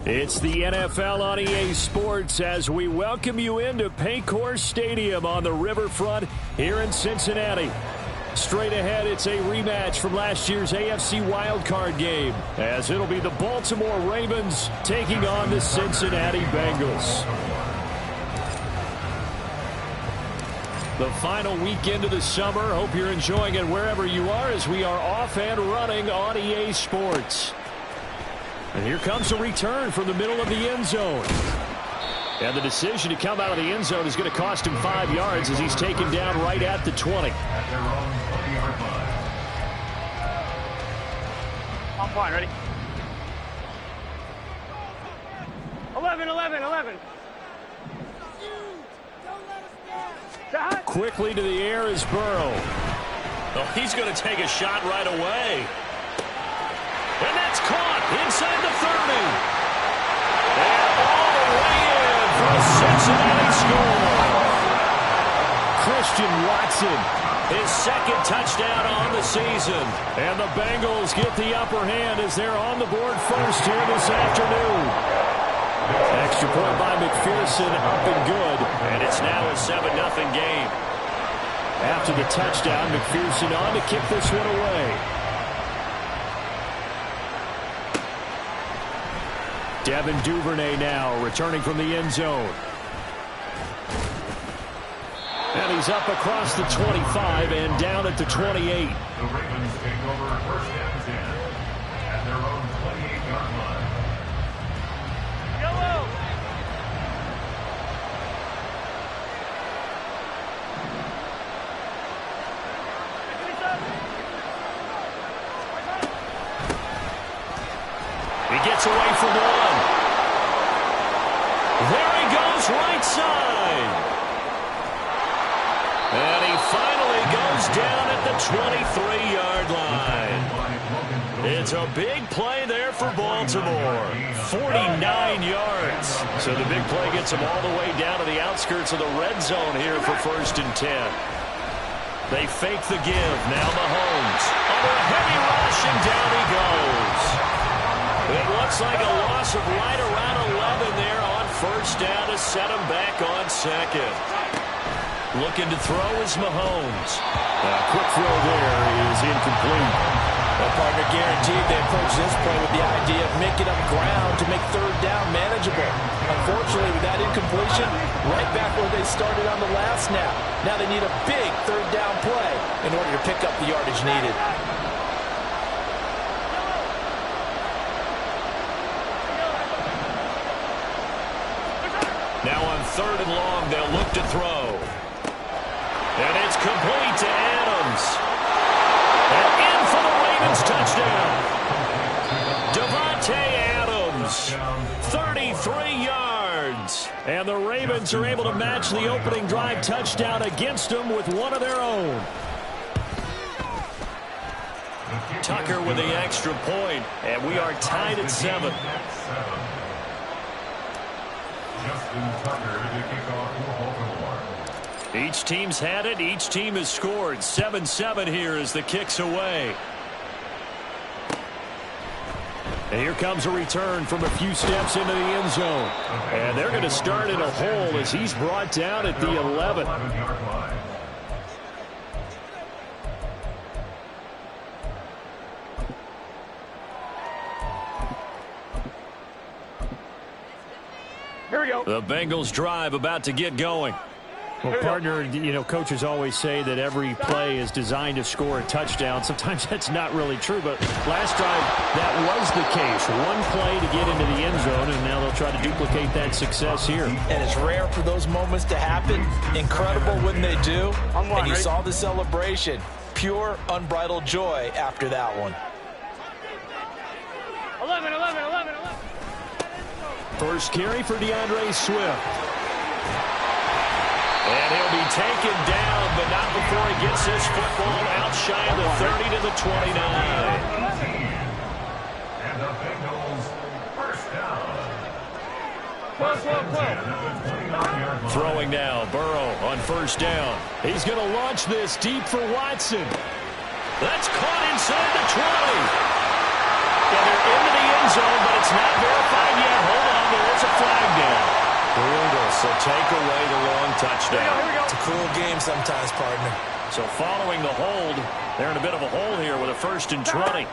It's the NFL on EA Sports as we welcome you into Paycor Stadium on the riverfront here in Cincinnati. Straight ahead, it's a rematch from last year's AFC wildcard game, as it'll be the Baltimore Ravens taking on the Cincinnati Bengals. The final weekend of the summer. Hope you're enjoying it wherever you are as we are off and running on EA Sports. And here comes a return from the middle of the end zone. And the decision to come out of the end zone is going to cost him 5 yards as he's taken down right at the 20. On point, ready? 11. Quickly to the air is Burrow. Oh, he's going to take a shot right away. And that's caught inside the 30. And all the way in for a Cincinnati score. Christian Watson, his second touchdown on the season. And the Bengals get the upper hand as they're on the board first here this afternoon. Extra point by McPherson, up and good. And it's now a 7-0 game. After the touchdown, McPherson on to kick this one away. Devin Duvernay now returning from the end zone. And he's up across the 25 and down at the 28. The Ravens take over first and 10 at their own 28-yard line. Yellow! He gets away from one. There he goes, right side. And he finally goes down at the 23-yard line. It's a big play there for Baltimore. 49 yards. So the big play gets him all the way down to the outskirts of the red zone here for first and 10. They fake the give. Now Mahomes. Under a heavy rush, and down he goes. It looks like a loss of right around 11 there on first down to set him back on second. Looking to throw is Mahomes. Quick throw there is incomplete. Well, partner, guaranteed they approach this play with the idea of making up ground to make third down manageable. Unfortunately, with that incompletion, right back where they started on the last snap. Now they need a big third down play in order to pick up the yardage needed. Now on third and long, they'll look to throw. And it's complete to Adams. And in for the Ravens touchdown. Davante Adams, 33 yards. And the Ravens are able to match the opening drive touchdown against them with one of their own. Tucker with the extra point, and we are tied at 7. Each team's had it. Each team has scored. 7-7 here as the kick's away. And here comes a return from a few steps into the end zone. And they're going to start in a hole as he's brought down at the 11. Here we go. The Bengals drive about to get going. Well, partner, you know, coaches always say that every play is designed to score a touchdown. Sometimes that's not really true, but last drive, that was the case. One play to get into the end zone, and now they'll try to duplicate that success here. And it's rare for those moments to happen. Incredible when they do. And you saw the celebration. Pure, unbridled joy after that one. 11. First carry for DeAndre Swift. And he'll be taken down, but not before he gets this football out shy of the 30 to the 29. And the Bengals first down. Throwing now, Burrow on first down. He's going to launch this deep for Watson. That's caught inside the 20. And they're into the end zone, but it's not verified yet. Brutal, so take away the long touchdown. Here we go. It's a cruel game sometimes, partner. So following the hold, they're in a bit of a hole here with a 1st and 20.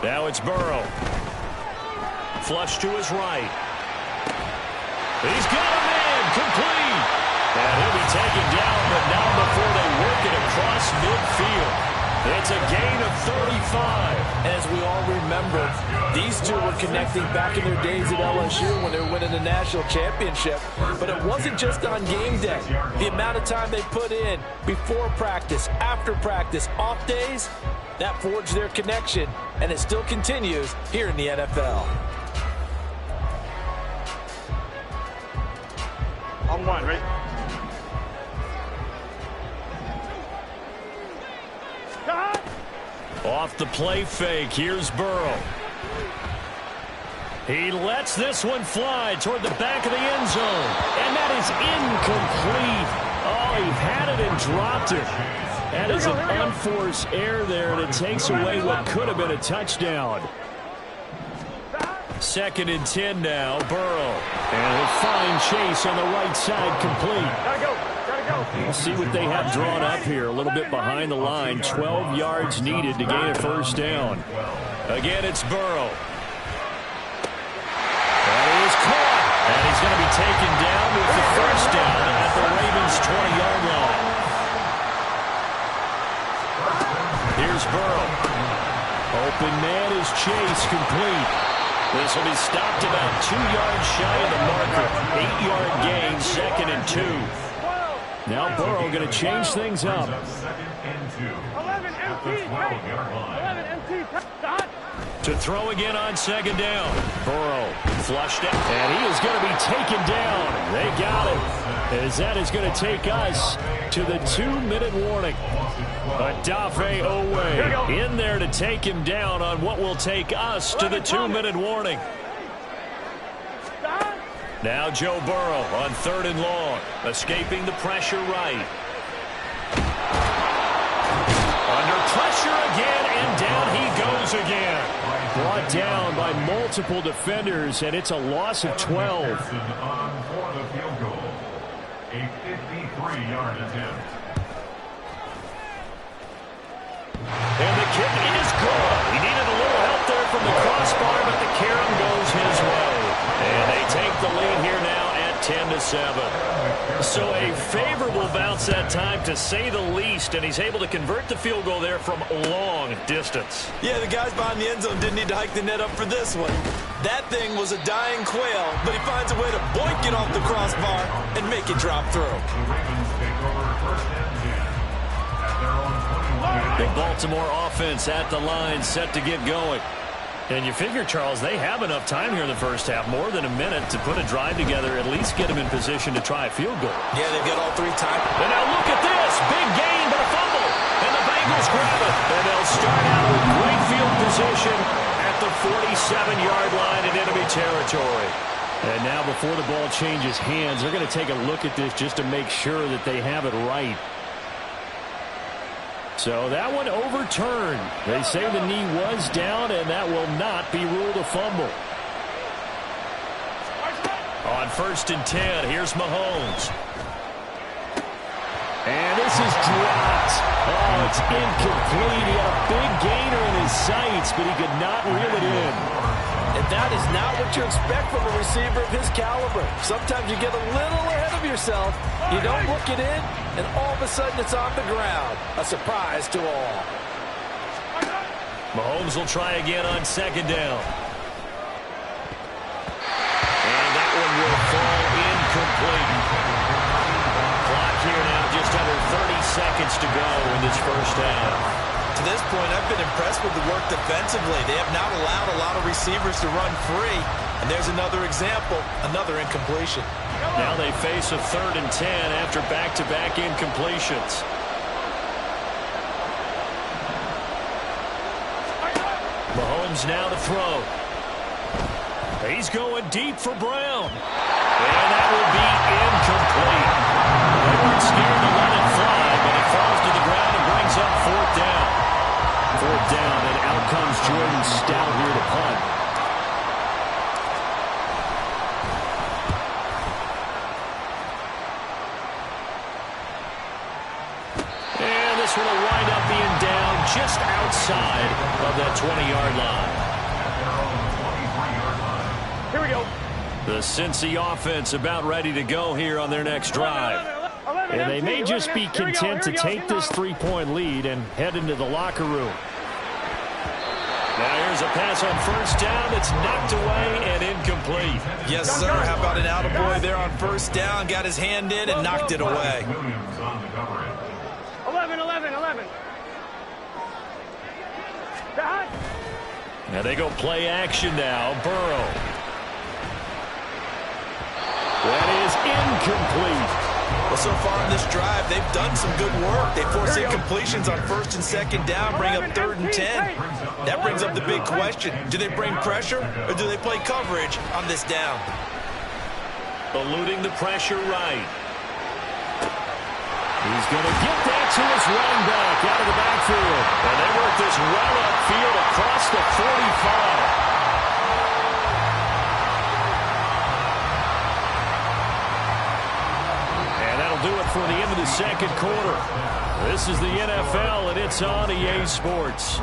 Now it's Burrow. Flush to his right. He's got a man, complete. And he'll be taken down, but not before they work it across midfield. It's a gain of 35. As we all remember, these two were connecting back in their days at LSU when they were winning the national championship. But it wasn't just on game day. The amount of time they put in before practice, after practice, off days, that forged their connection, and it still continues here in the NFL. On one, ready? Off the play fake, here's Burrow. He lets this one fly toward the back of the end zone. And that is incomplete. Oh, he had it and dropped it. That is an unforced error there, and it takes away what could have been a touchdown. 2nd and 10 now, Burrow. And a fine chase on the right side, complete. Gotta go. We'll see what they have drawn up here. A little bit behind the line. 12 yards needed to gain a 1st down. Again, it's Burrow. That is caught. And he's going to be taken down with the 1st down at the Ravens' 20-yard line. Here's Burrow. Open man is Chase, complete. This will be stopped about 2 yards shy of the marker. 8-yard gain, 2nd and 2. Now Burrow going to change things up. 11 MT. 11 MT. To throw again on 2nd down. Burrow flushed it. And he is going to be taken down. They got it. As that is going to take us to the 2-minute warning. Odafe Owe in there to take him down on what will take us to the 2-minute warning. Now Joe Burrow on 3rd and long. Escaping the pressure right. Under pressure again, and down he goes again. Brought down by multiple defenders, and it's a loss of 12. On for the field goal. A 53-yard attempt. And the kick is good. He needed a little help there from the crossbar, but the carom goes his way. And they take the lead here now at 10-7. So a favorable bounce that time, to say the least, and he's able to convert the field goal there from long distance. Yeah, the guys behind the end zone didn't need to hike the net up for this one. That thing was a dying quail, but he finds a way to boink it off the crossbar and make it drop through. The Ravens take over 1st and 10 at their own 21. The Baltimore offense at the line, set to get going. And you figure, Charles, they have enough time here in the first half, more than a minute, to put a drive together, at least get them in position to try a field goal. Yeah, they've got all 3 times. And now look at this. Big gain, but a fumble. And the Bengals grab it. And they'll start out with great field position at the 47-yard line in enemy territory. And now before the ball changes hands, they're going to take a look at this just to make sure that they have it right. So that one overturned. They say the knee was down, and that will not be ruled a fumble. On 1st and 10, here's Mahomes. And this is dropped. Oh, it's incomplete. He had a big gainer in his sights, but he could not reel it in. And that is not what you expect from a receiver of his caliber. Sometimes you get a little ahead of yourself. You don't look it in, and all of a sudden it's on the ground. A surprise to all. Mahomes will try again on 2nd down. And that one will fall incomplete. Clock here now, just under 30 seconds to go in this first half. To this point, I've been impressed with the work defensively. They have not allowed a lot of receivers to run free. And there's another example, another incompletion. Now they face a 3rd and 10 after back-to-back incompletions. Mahomes now to throw. He's going deep for Brown. And that will be incomplete. They weren't scared to let it fly, but it falls to the ground and brings up 4th down. 4th down, and out comes Jordan Stout here to punt. 20-yard line. Here we go. The Cincy offense about ready to go here on their next drive. And they may just be content to take this 3-point lead and head into the locker room. Now here's a pass on first down. It's knocked away and incomplete. Yes, sir. How about an attaboy there on first down? Got his hand in and knocked it away. 11. Now they go play action now. Burrow. That is incomplete. Well, so far in this drive, they've done some good work. They force incompletions on first and second down, bring up 3rd and 10. That brings up the big question. Do they bring pressure or do they play coverage on this down? Eluding the pressure right. He's going to get that to his running back out of the backfield. And they work this well upfield across the 45. Do it for the end of the second quarter. This is the NFL, and it's on EA Sports.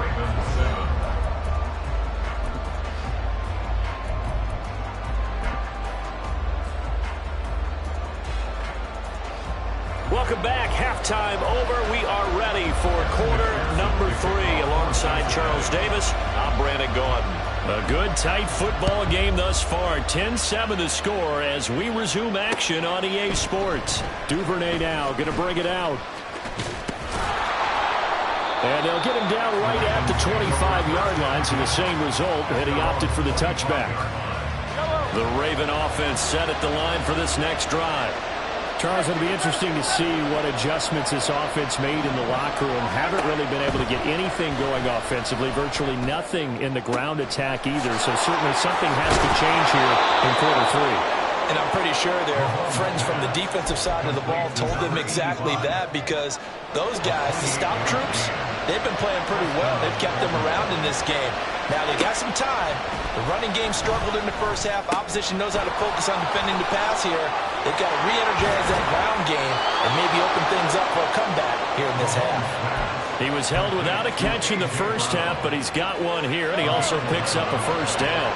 Welcome back. Halftime over. We are ready for quarter number 3. Alongside Charles Davis, I'm Brandon Gaudin. A good, tight football game thus far. 10-7 the score as we resume action on EA Sports. Duvernay now going to bring it out. And they'll get him down right at the 25-yard line, so the same result, and he opted for the touchback. The Raven offense set at the line for this next drive. Charles, it'll be interesting to see what adjustments this offense made in the locker room. Haven't really been able to get anything going offensively, virtually nothing in the ground attack either. So certainly something has to change here in quarter 3. And I'm pretty sure their friends from the defensive side of the ball told them exactly that, because those guys, the stop troops, they've been playing pretty well. They've kept them around in this game. Now, they got some time. The running game struggled in the first half. Opposition knows how to focus on defending the pass here. They've got to re-energize that ground game and maybe open things up for a comeback here in this half. He was held without a catch in the first half, but he's got one here, and he also picks up a first down.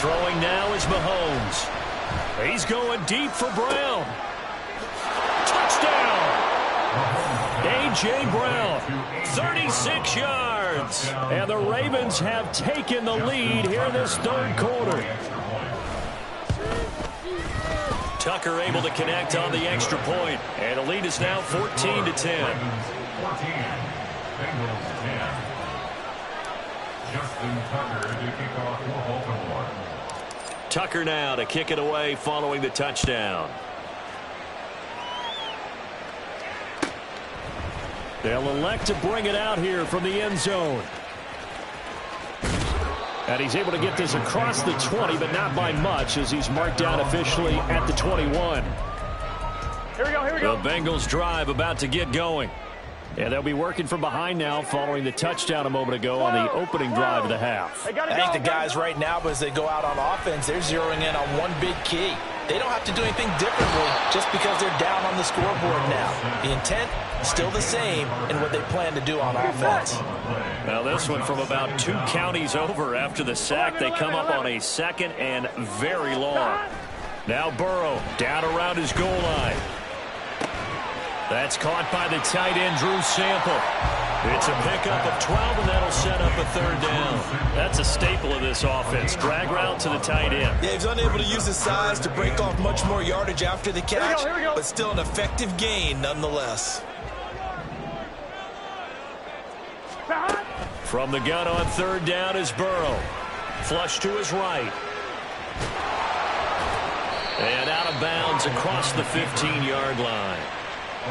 Throwing now is Mahomes. He's going deep for Brown. Touchdown! A.J. Brown, 36 yards. And the Ravens have taken the lead here in this third quarter. Tucker able to connect on the extra point. And the lead is now 14-10. 14. Bengals 10. Justin Tucker to kick off for Baltimore. Tucker now to kick it away following the touchdown. They'll elect to bring it out here from the end zone. And he's able to get this across the 20, but not by much, as he's marked down officially at the 21. Here we go. The Bengals drive about to get going. And they'll be working from behind now following the touchdown a moment ago on the opening drive of the half. I think the guys right now, as they go out on offense, they're zeroing in on one big key. They don't have to do anything differently just because they're down on the scoreboard now. The intent still the same in what they plan to do on offense. Now this one from about 2 counties over after the sack. They come up on a 2nd and very long. Now Burrow down around his goal line. That's caught by the tight end, Drew Sample. It's a pickup of 12, and that'll set up a 3rd down. That's a staple of this offense. Drag route to the tight end. Yeah, he's unable to use his size to break off much more yardage after the catch, Here we go. but still an effective gain nonetheless. From the gun on 3rd down is Burrow. Flush to his right. And out of bounds across the 15-yard line.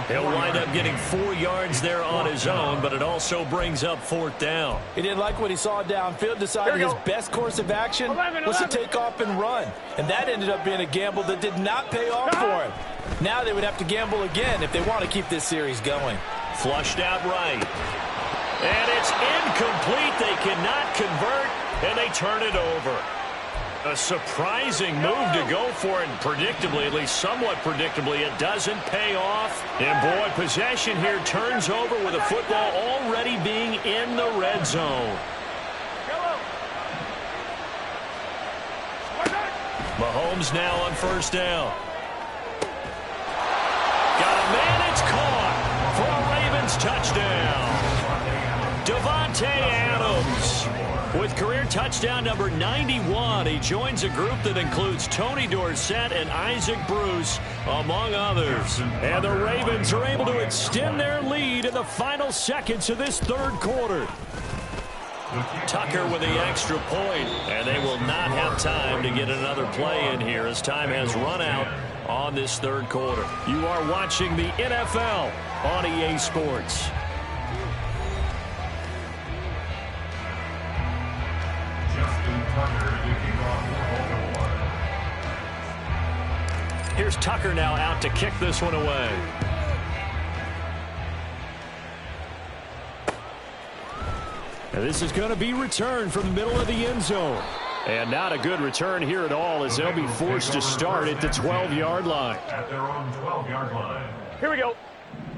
He'll wind up getting 4 yards there on his own, but it also brings up 4th down. He didn't like what he saw downfield, decided his best course of action was to take off and run. And that ended up being a gamble that did not pay off for him. Now they would have to gamble again if they want to keep this series going. Flushed out right. And it's incomplete. They cannot convert, and they turn it over. A surprising move to go for it, and predictably, at least somewhat predictably, it doesn't pay off. And boy, possession here turns over with a football already being in the red zone. Mahomes now on first down. Got a man, it's caught for a Ravens touchdown. Davante Adams with career touchdown number 91. He joins a group that includes Tony Dorsett and Isaac Bruce, among others. And the Ravens are able to extend their lead in the final seconds of this third quarter. Tucker with the extra point, and they will not have time to get another play in here as time has run out on this third quarter. You are watching the NFL on EA Sports. Here's Tucker now out to kick this one away. And this is going to be returned from the middle of the end zone. And not a good return here at all as they'll be forced to start at the 12-yard line. At their own 12-yard line. Here we go.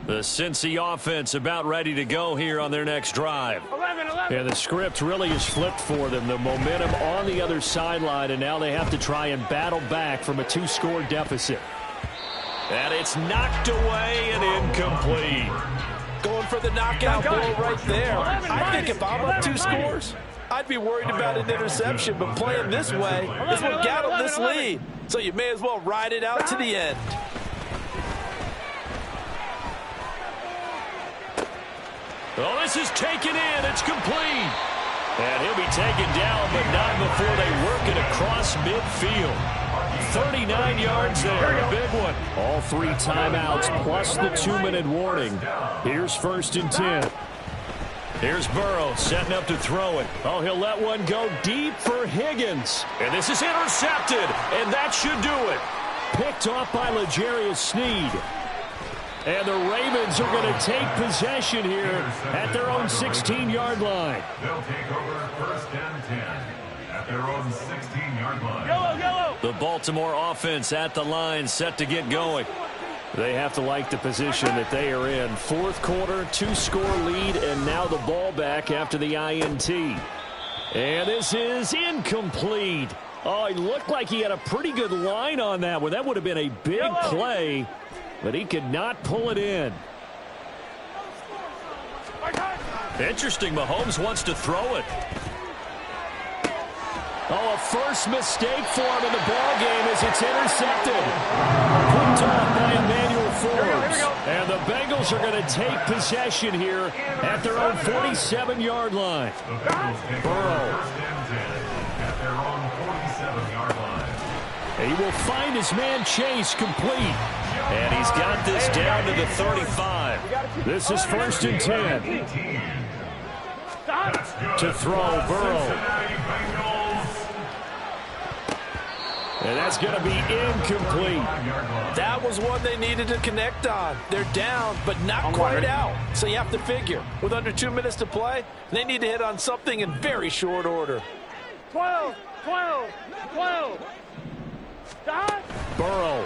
The Cincy offense about ready to go here on their next drive. 11. And the script really is flipped for them. The momentum on the other sideline, and now they have to try and battle back from a 2-score deficit. And it's knocked away and incomplete. Going for the knockout blow right there. I think if I'm up 2 scores, I'd be worried about an interception, but playing this way is what got them this lead. So you may as well ride it out to the end. Oh, this is taken in. It's complete. And he'll be taken down, but not before they work it across midfield. 39 yards there, a big one. All 3 timeouts plus the 2-minute warning. Here's 1st and 10. Here's Burrow setting up to throw it. Oh, he'll let one go deep for Higgins. And this is intercepted, and that should do it. Picked off by L'Jarius Sneed. And the Ravens are going to take possession here at their own 16-yard line. They'll take over 1st and 10 at their own 16-yard line. Yellow. The Baltimore offense at the line, set to get going. They have to like the position that they are in. 4th quarter, 2-score lead, and now the ball back after the INT. And this is incomplete. Oh, he looked like he had a pretty good line on that one. That would have been a big play, but he could not pull it in. Interesting, Mahomes wants to throw it. Oh, a first mistake for him in the ball game as it's intercepted. Picked off by Emmanuel Forbes. And the Bengals are going to take possession here at their own 47-yard line. Burrow. At their own 47-yard line. He will find his man Chase complete. And he's got this down to the 35. This is 1st and 10. To throw, Burrow. And that's going to be incomplete. That was one they needed to connect on. They're down, but not quite out. So you have to figure, with under 2 minutes to play, they need to hit on something in very short order. 12. Burrow.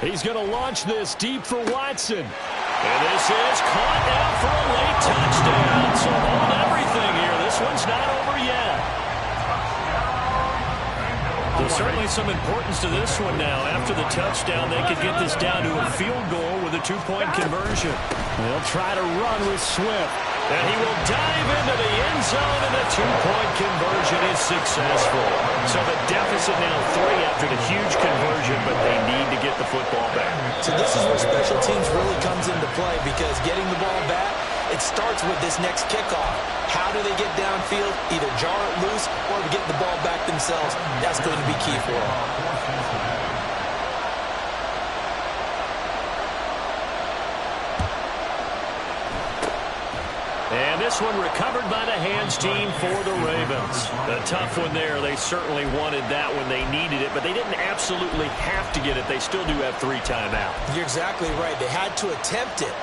He's going to launch this deep for Watson. And this is caught now for a late touchdown. So hold everything here. This one's not over yet. There's certainly some importance to this one now. After the touchdown, they could get this down to a field goal with a 2-point conversion. They'll try to run with Swift. And he will dive into the end zone, and the 2-point conversion is successful. So the deficit now 3 after the huge conversion, but they need to get the football back. So this is where special teams really comes into play, because getting the ball back, it starts with this next kickoff. How do they get downfield? Either jar it loose or get the ball back themselves. That's going to be key for them. And this one recovered by the hands team for the Ravens. A tough one there. They certainly wanted that when they needed it, but they didn't absolutely have to get it. They still do have 3 timeouts. You're exactly right. They had to attempt it.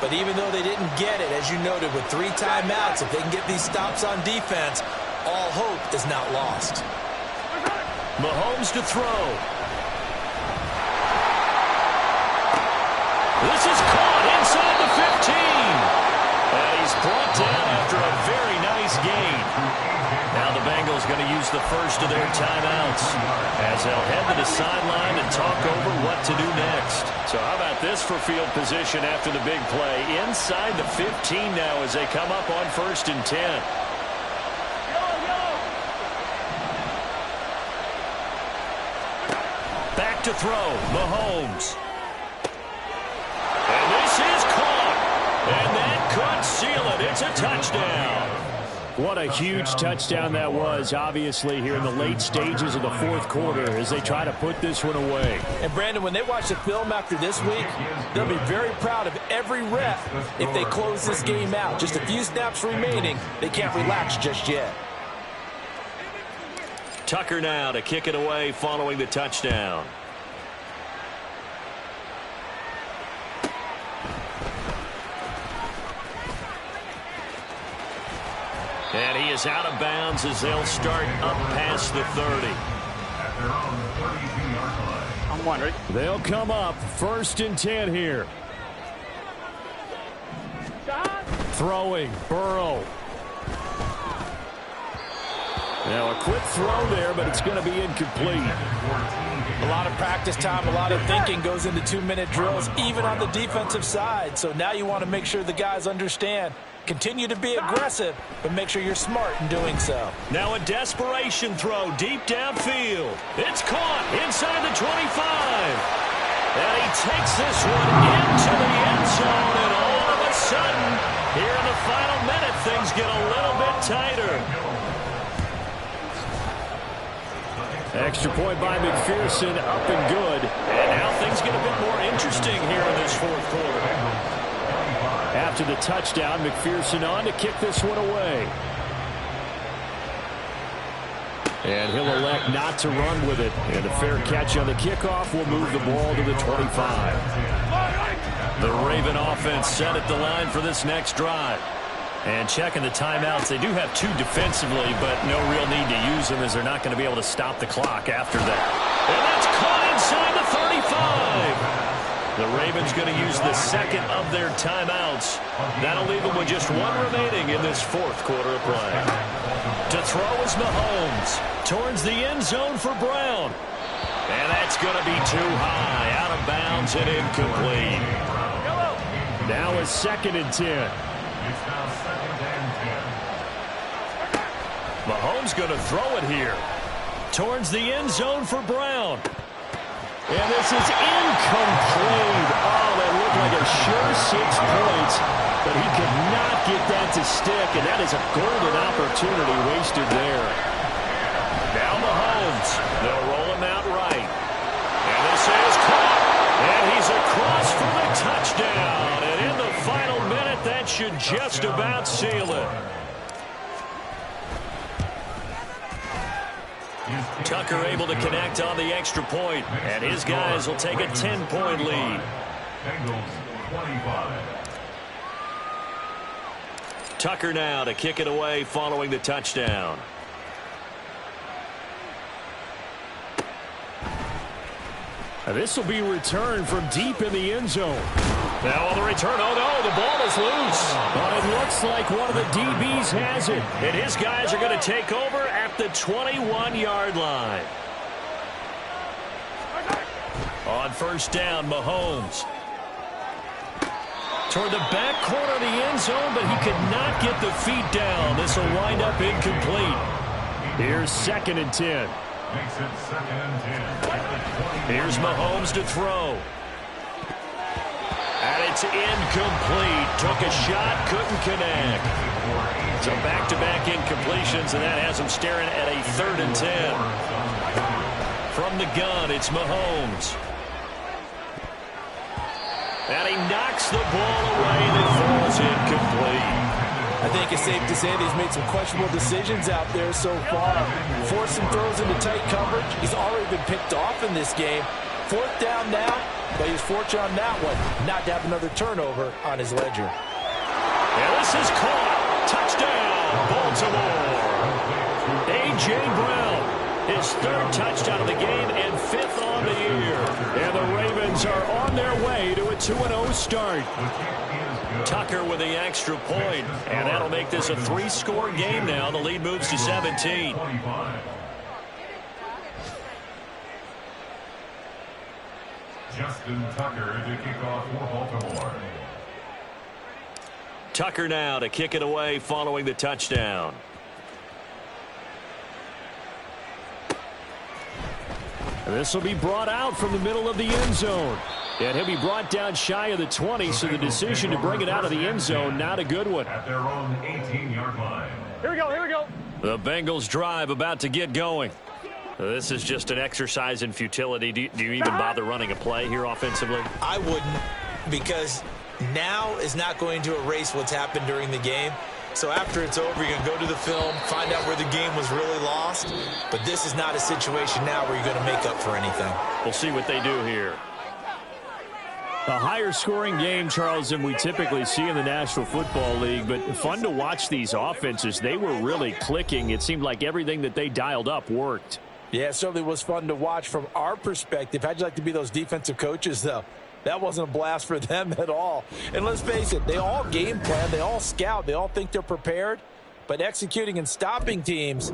But even though they didn't get it, as you noted, with 3 timeouts, if they can get these stops on defense, all hope is not lost. Mahomes to throw. This is caught inside the 15. And he's brought down after a very nice gain. Now the Bengals going to use the first of their timeouts as they'll head to the sideline and talk over what to do next. So how about this for field position after the big play? Inside the 15 now as they come up on 1st and 10. Back to throw, Mahomes. And this is caught. And that could seal it. It's a touchdown. What a huge touchdown that was, obviously, here in the late stages of the 4th quarter as they try to put this one away. And, Brandon, when they watch the film after this week, they'll be very proud of every rep if they close this game out. Just a few snaps remaining. They can't relax just yet. Tucker now to kick it away following the touchdown. And he is out of bounds as they'll start up past the 30. I'm one, ready? They'll come up 1st and 10 here. Throwing, Burrow. Now a quick throw there, but it's going to be incomplete. A lot of practice time, a lot of thinking goes into 2-minute drills, even on the defensive side. So now you want to make sure the guys understand. Continue to be aggressive, but make sure you're smart in doing so. Now a desperation throw deep downfield. It's caught inside the 25. And he takes this one into the end zone, and all of a sudden, here in the final minute, things get a little bit tighter. Extra point by McPherson, up and good. And now things get a bit more interesting here in this 4th quarter. After the touchdown, McPherson on to kick this one away. And he'll elect not to run with it. And a fair catch on the kickoff will move the ball to the 25. The Raven offense set at the line for this next drive. And checking the timeouts, they do have 2 defensively, but no real need to use them as they're not going to be able to stop the clock after that. And that's caught inside the 35. The Ravens going to use the second of their timeouts. That'll leave them with just 1 remaining in this 4th quarter of play. To throw is Mahomes. Towards the end zone for Brown. And that's going to be too high. Out of bounds and incomplete. Now a 2nd and 10. Mahomes going to throw it here. Towards the end zone for Brown. And this is incomplete. Oh, that looked like a sure 6 points, but he could not get that to stick, and that is a golden opportunity wasted there. Now Mahomes. They'll roll him out right. And this is caught. And he's across for the touchdown. And in the final minute, that should just about seal it. Tucker able to connect on the extra point, and his guys will take a 10-point lead. Tucker now to kick it away following the touchdown. This will be returned from deep in the end zone. Now on the return, oh no, the ball is loose. But it looks like one of the DBs has it. And his guys are going to take over at the 21-yard line. On 1st down, Mahomes. Toward the back corner of the end zone, but he could not get the feet down. This will wind up incomplete. Here's 2nd and 10. Here's Mahomes to throw. And it's incomplete. Took a shot, couldn't connect. So back-to-back incompletions, and that has him staring at a 3rd and 10. From the gun, it's Mahomes. And he knocks the ball away, and it falls incomplete. I think it's safe to say that he's made some questionable decisions out there so far. Forcing throws into tight coverage. He's already been picked off in this game. 4th down now, but he's fortunate on that one not to have another turnover on his ledger. And this is caught. Touchdown, Baltimore. A.J. Brown. His third touchdown of the game and fifth on the year. And the Ravens are on their way to a 2-0 start. Tucker with the extra point. And that'll make this a 3-score game now. The lead moves to 17. Justin Tucker to kick off for Baltimore. Tucker now to kick it away following the touchdown. And this will be brought out from the middle of the end zone. And he'll be brought down shy of the 20, so the decision to bring it out of the end zone, not a good one. At their own 18-yard line. Here we go, here we go. The Bengals drive about to get going. This is just an exercise in futility. Do you even bother running a play here offensively? I wouldn't, because now is not going to erase what's happened during the game. So after it's over, you're going to go to the film, find out where the game was really lost. But this is not a situation now where you're going to make up for anything. We'll see what they do here. A higher scoring game, Charles, than we typically see in the National Football League, but fun to watch these offenses. They were really clicking. It seemed like everything that they dialed up worked. Yeah, it certainly was fun to watch from our perspective. How'd you like to be those defensive coaches, though? That wasn't a blast for them at all. And let's face it, they all game plan, they all scout, they all think they're prepared, but executing and stopping teams.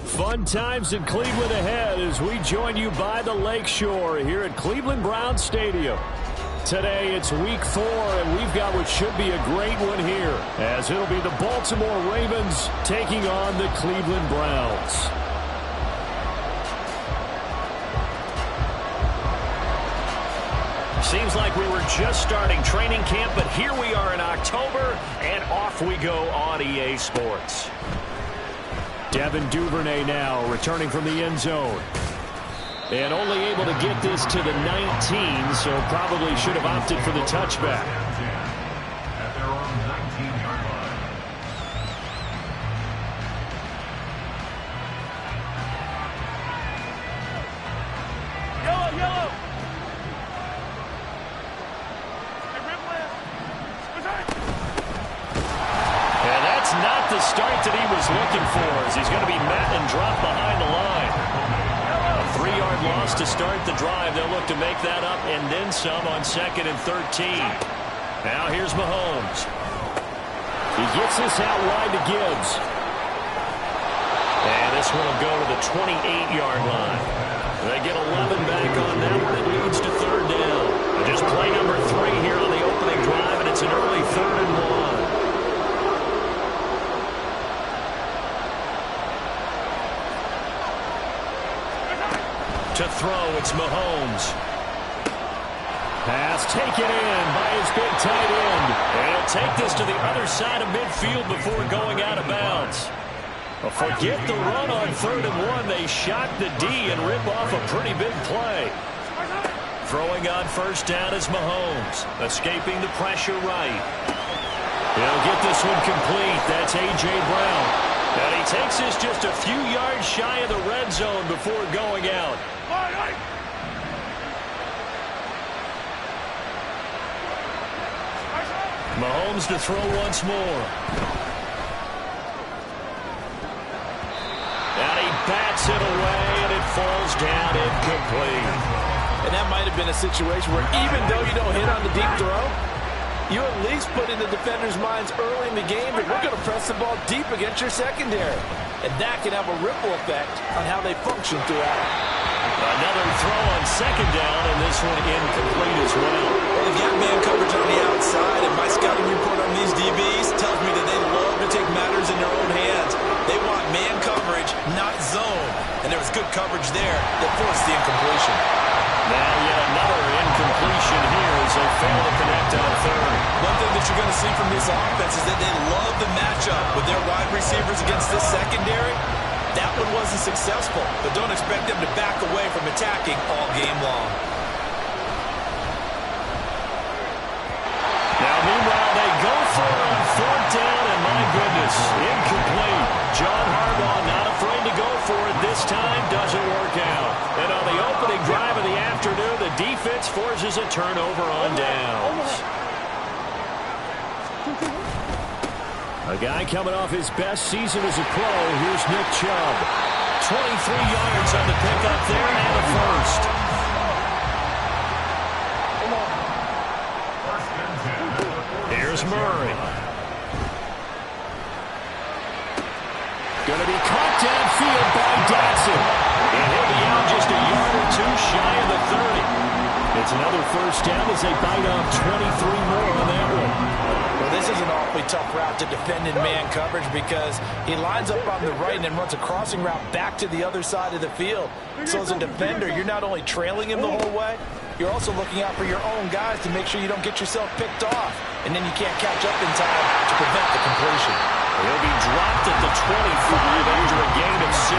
Fun times in Cleveland ahead as we join you by the Lakeshore here at Cleveland Browns Stadium. Today it's week 4, and we've got what should be a great one here, as it'll be the Baltimore Ravens taking on the Cleveland Browns. Seems like we were just starting training camp, but here we are in October, and off we go on EA Sports. Devin Duvernay now returning from the end zone. And only able to get this to the 19, so probably should have opted for the touchback. At their own 19-yard line. Yellow, yellow. And that's not the start that he was looking for, as he's going to be met and dropped behind the line. A 3-yard loss to start the drive. They'll look to make that up and then some on 2nd and 13. Now here's Mahomes. He gets this out wide to Gibbs. And this one will go to the 28-yard line. They get 11 back on that one. It leads to 3rd down. Just play number 3 here on the opening drive, and it's an early 3rd and 1. To throw, it's Mahomes. Pass taken in by his big tight end. And he'll take this to the other side of midfield before going out of bounds. Well, forget the run on 3rd and 1. They shock the D and rip off a pretty big play. Throwing on 1st down is Mahomes. Escaping the pressure right. He'll get this one complete. That's A.J. Brown. And he takes this just a few yards shy of the red zone before going out. Mahomes to throw once more. And he bats it away, and it falls down incomplete. And that might have been a situation where even though you don't hit on the deep throw, you at least put in the defenders' minds early in the game that we're going to press the ball deep against your secondary. And that can have a ripple effect on how they function throughout. Another throw on 2nd down, and this one incomplete as well. Well, they've got man coverage on the outside, and my scouting report on these DBs tells me that they love to take matters in their own hands. They want man coverage, not zone. And there was good coverage there that forced the incompletion. Now yet another incompletion here as they fail to connect on 3rd. One thing that you're going to see from this offense is that they love the matchup with their wide receivers against this secondary. That one wasn't successful, but don't expect them to back away from attacking all game long. Now, meanwhile, they go for it on 4th down, and my goodness, incomplete. John Harbaugh not afraid to go for it this time, doesn't work out. And on the opening drive of the afternoon, the defense forces a turnover on downs. A guy coming off his best season as a pro. Here's Nick Chubb. 23 yards on the pickup there and a first. Here's Murray. Going to be caught downfield by Dotson. And he'll be out just a yard or two shy of the 30. It's another 1st down as they bite off 23 more on that one. Well, this is an awfully tough route to defend in man coverage because he lines up on the right and then runs a crossing route back to the other side of the field. So as a defender, you're not only trailing him the whole way, you're also looking out for your own guys to make sure you don't get yourself picked off. And then you can't catch up in time to prevent the completion. He'll be dropped at the 25 after a gain of 6.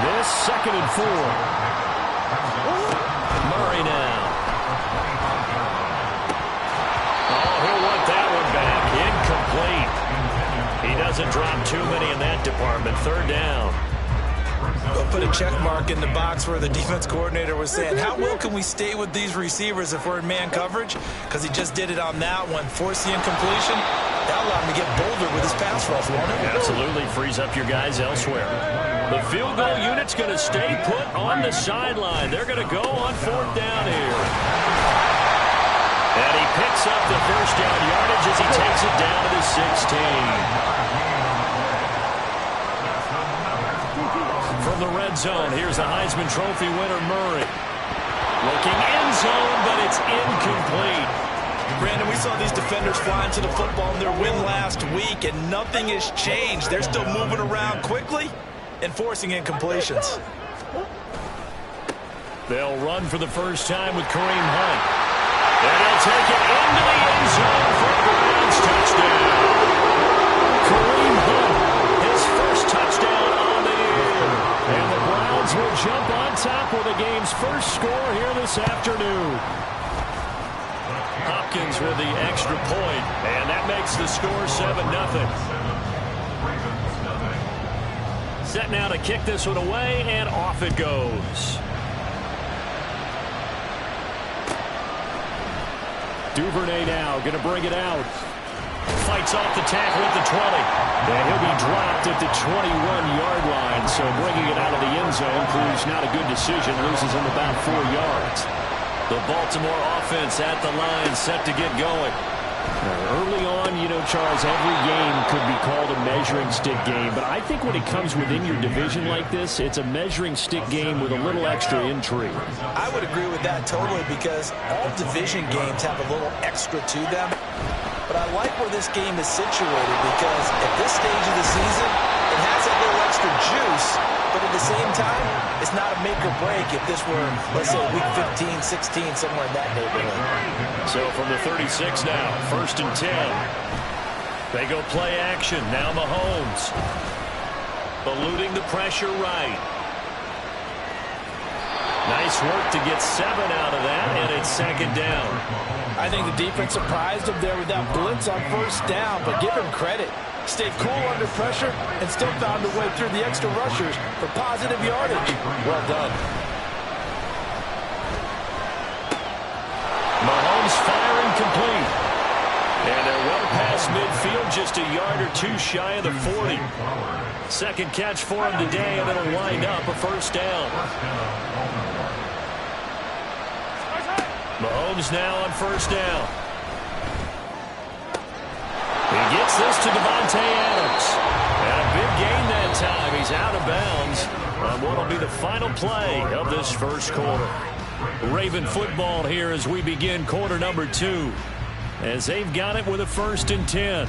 This 2nd and 4. Murray now. Oh, he'll want that one back. Incomplete. He doesn't drop too many in that department. 3rd down. We'll put a check mark in the box where the defense coordinator was saying, how well can we stay with these receivers if we're in man coverage? Because he just did it on that one. Force the incompletion. That allowed him to get bolder with his pass rush, won't it? Absolutely frees up your guys elsewhere. The field goal unit's going to stay put on the sideline. They're going to go on 4th down here. And he picks up the 1st down yardage as he takes it down to the 16. From the red zone, here's the Heisman Trophy winner, Murray. Looking end zone, but it's incomplete. Brandon, we saw these defenders flying to the football in their win last week, and nothing has changed. They're still moving around quickly and forcing incompletions. They'll run for the first time with Kareem Hunt. And he'll take it into the end zone for a Browns touchdown. Kareem Hunt, his first touchdown on the year. And the Browns will jump on top with the game's first score here this afternoon. Hopkins with the extra point, and that makes the score 7-0. Set now to kick this one away, and off it goes. Duvernay now going to bring it out. Fights off the tackle at the 20. And he'll be dropped at the 21-yard line, so bringing it out of the end zone proves not a good decision. Loses him about 4 yards. The Baltimore offense at the line, set to get going. Early on, you know, Charles, every game could be called a measuring stick game. But I think when it comes within your division like this, it's a measuring stick game with a little extra intrigue. I would agree with that totally because all division games have a little extra to them. like where this game is situated because at this stage of the season, it has that little extra juice, but at the same time, it's not a make or break if this were, let's say, week 15, 16, somewhere in that neighborhood. So from the 36 now, 1st and 10. They go play action. Now Mahomes. Eluding the pressure right. Nice work to get 7 out of that, and it's 2nd down. I think the defense surprised him there with that blitz on 1st down, but give him credit. Stayed cool under pressure and still found a way through the extra rushers for positive yardage. Well done. Mahomes firing complete. And they're well past midfield, just a yard or two shy of the 40. 2nd catch for him today, and it'll wind up a 1st down. Mahomes now on 1st down. He gets this to Devontae Adams. And a big gain that time. He's out of bounds on what will be the final play of this 1st quarter. Raven football here as we begin quarter number 2. As they've got it with a 1st and 10.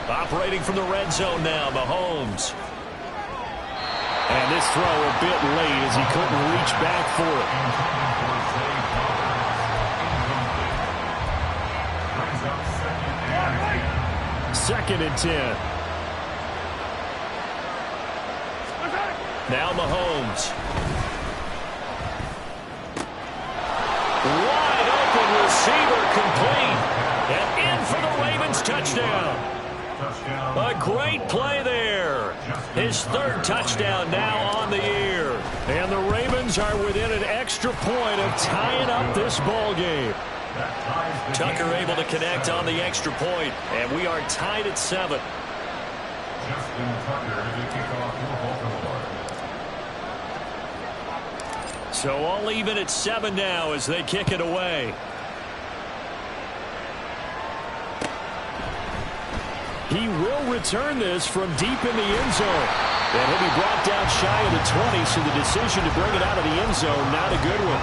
Operating from the red zone now, Mahomes. And this throw a bit late as he couldn't reach back for it. 2nd and 10. Now Mahomes. Wide open receiver complete. And in for the Ravens touchdown. A great play there. His 3rd touchdown now on the year. And the Ravens are within an extra point of tying up this ball game. Tucker able to connect on the extra point, and we are tied at 7. So all even at 7 now as they kick it away. He will return this from deep in the end zone. And he'll be brought down shy of the 20, so the decision to bring it out of the end zone, not a good one.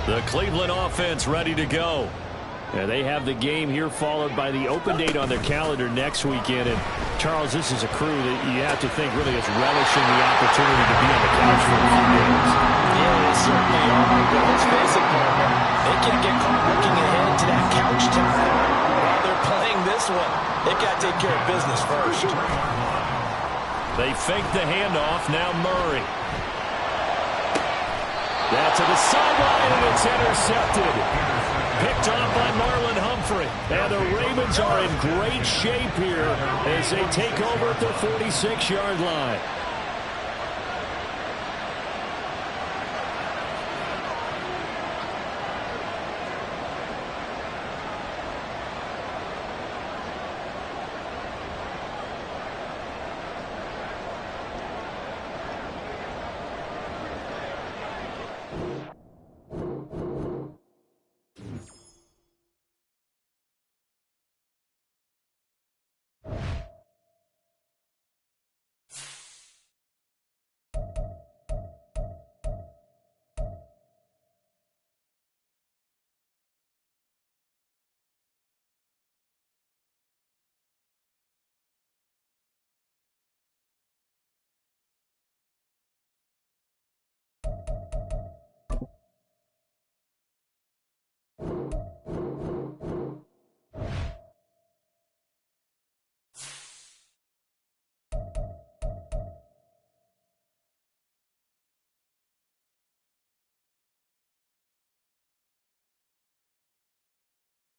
The Cleveland offense ready to go. And they have the game here followed by the open date on their calendar next weekend. And, Charles, this is a crew that you have to think really is relishing the opportunity to be on the couch for a few days. Yeah, they certainly are. But let's face it, Marvin, they can't get caught looking ahead to that couch time while they're playing this one. They've got to take care of business first. They fake the handoff. Now Murray. That's to the sideline, and it's intercepted. Picked off by Marlon Humphrey. And the Ravens are in great shape here as they take over at the 46-yard line.